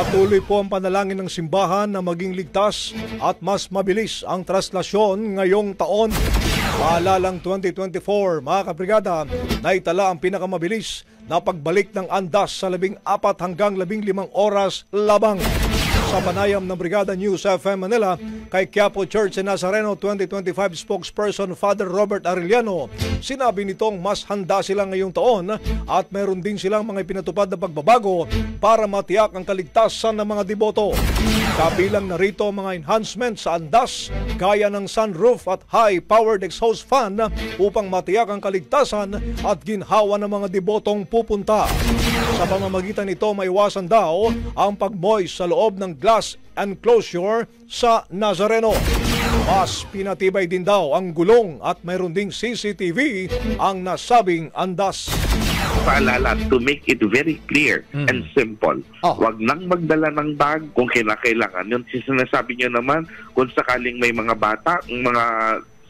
Patuloy po ang panalangin ng simbahan na maging ligtas at mas mabilis ang traslasyon ngayong taon. Paalalang 2024, mga kabrigada, naitala ang pinakamabilis na pagbalik ng andas sa 14 hanggang 15 oras labang. Sa panayam ng Brigada News FM Manila kay Quiapo Church in Nazareno 2025 spokesperson Father Robert Arellano, sinabi nitong mas handa sila ngayong taon at meron din silang mga pinatupad na pagbabago para matiyak ang kaligtasan ng mga deboto. Kabilang narito ang mga enhancements sa andas gaya ng sunroof at high-powered exhaust fan upang matiyak ang kaligtasan at ginhawa ng mga debotong pupunta. Sa pamamagitan nito, maiwasan daw ang pagmoist sa loob ng glass enclosure sa Nazareno. Mas pinatibay din daw ang gulong at mayroon ding CCTV ang nasabing andas. Paalala, to make it very clear and simple. Huwag nang magdala ng bag kung kailangan. Yung sinasabi nyo naman, kung sakaling may mga bata, mga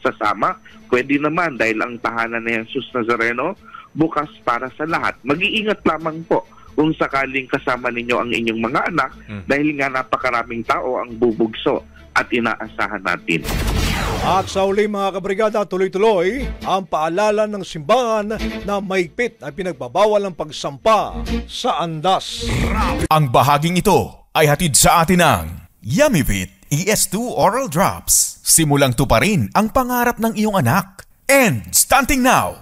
sasama, pwede naman dahil ang tahanan na Jesus Nazareno, bukas para sa lahat. Mag-iingat lamang po kung sakaling kasama ninyo ang inyong mga anak dahil nga napakaraming tao ang bubugso at inaasahan natin. At sa uli mga kabrigada, tuloy-tuloy ang paalala ng simbahan na mahigpit ay pinagbabawal ang pagsampa sa andas. Ang bahaging ito ay hatid sa atin ng Yummyvit ES2 Oral Drops. Simulang tuparin ang pangarap ng iyong anak. And stunting now!